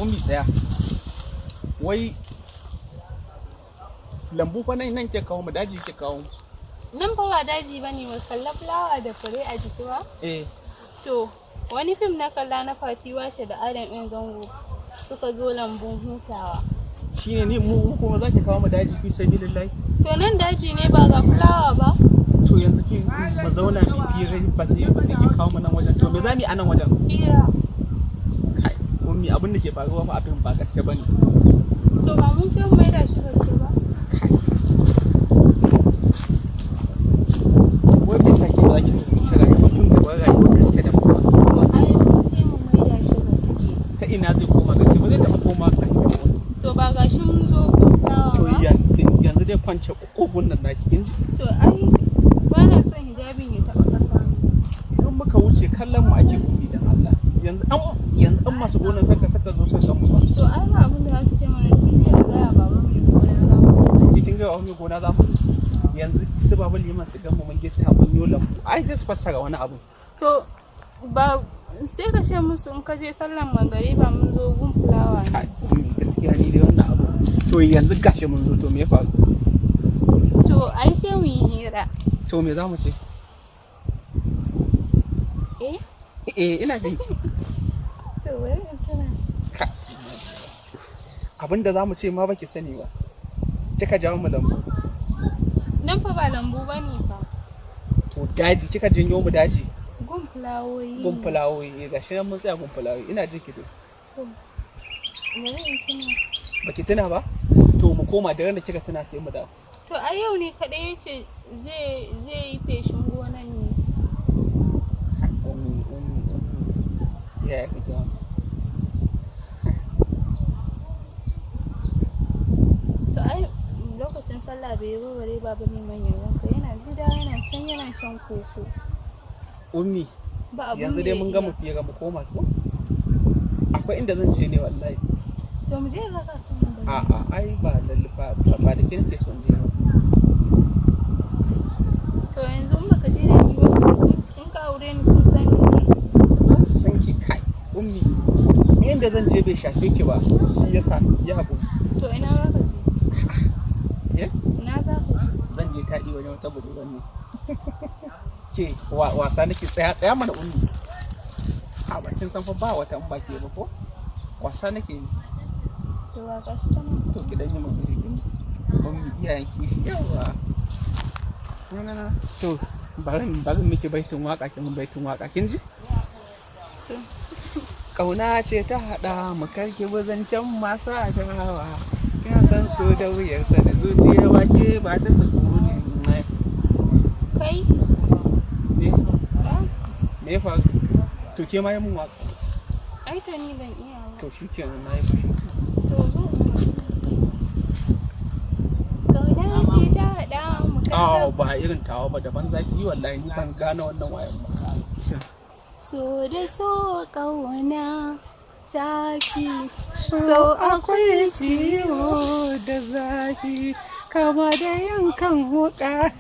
ummi tsaya. Wai lambu fa nan ke kawo mu daji ke kawo mu. Nan fa ba daji bane, ba kalla fulawa da fure a jiki ba? To wani fim na kalla na Fati Washe da Adam ɗin Zango suka zo lambun hutawa. Shine ni mu kuma zaki kawo mu daji fi sabilillahi. To nan daji ne ba ga fulawa ba? To yanzu ki mu zauna mu fira ba sai ki kawo mu nan wajen. To me zamu yi a nan wajen? Fira. Kai ummi abin da ke faruwa fa abin ba gaske bane. To ba mun sai mu maida shi gaske ba? Wai me sake zaki tsira mutum da wai rayuwa gaske da mu. To ai mun sai mu maida shi gaske. Ta ina zai koma gaske ba zai taɓa koma gaske ba. To ba gashi mun zo hutawa ba? To yanzu dai kwance kogun nan naki kin ji? To ai ba na son hijabin ya taɓa ƙasa. Idan muka wuce kallon mu ake ummi dan Allah. Yanzu an masu gonan saka zo saka mu ba. To ai ba abin da za su ce mana tun da ga baba mai gona za mu. Kin ga wani gona za mu? Yanzu su baba liman su gamu mun gita mun yo lambu. Ai sai su fassara wani abu. To ba sai ka ce musu in ka je sallan magariba mun zo gun fulawa ne. Gaskiya ni dai wannan abu. To yanzu gashi mun zo to me ya faru? To ai sai mu yi hira. To me za mu ce? Ina jin ki. To wai in tana. Abinda za mu ce ma baki sani ba. Kika jawo mu lambu. Nan fa ba lambu bane fa. To daji kika janyo mu daji. Gun fulawoyi. Gun fulawoyi gashi nan mun tsaya gun fulawoyi ina jin ki to. Wai in tana. Baki tuna ba? To mu koma da ran da kika tuna sai mu dawo. To a yau ne kaɗai yace zai yi feshin gonan ne. Ya kake wa? To ai lokacin sallah bai yi bare babu neman yanka yana gida yana shan koko. Ummi Ba abun yanzu dai mun gama fiye mu koma ko? Akwai inda zan je ne wallahi. To mu je raka kan mu. A'a ai ba lallufa ba da kin ke son je ba. To yanzu in baka je da ni ba in ka aure ni sun sani ne. San ki kai ummi inda zan je bai shafe ki ba shi yasa ya haƙu. To ina za ka je? Ina za ka je? Zan je taɗi wajen wata budurwar ne. Ke wasa nake tsaya mana ummi. A bakin san fa ba wata in ba ke ba ko? Wasa nake yi. To ba ka shi tana. To gidan yi mun jikin ummi iyayen kishi yawa. Na. To bari miki baitin waka kin baitin waka kin ji? Kauna ce ta haɗa mu karki buzancen masu adawa. Kina san so da wuyarsa da zuciya wake ba ta sukuni. Kai? Me ya faru? To ke ma yi mun waka. Ai to ni ban iya ba. To shikenan na yi fushi. To zo. Kauna ce ta haɗa mu karki. Ba irin tawa ba daban zaki yi wallahi ni ban gane wannan wayan ba. So da so ƙauna taki. So akwai ciwo da zafi kama da yankan wuƙa.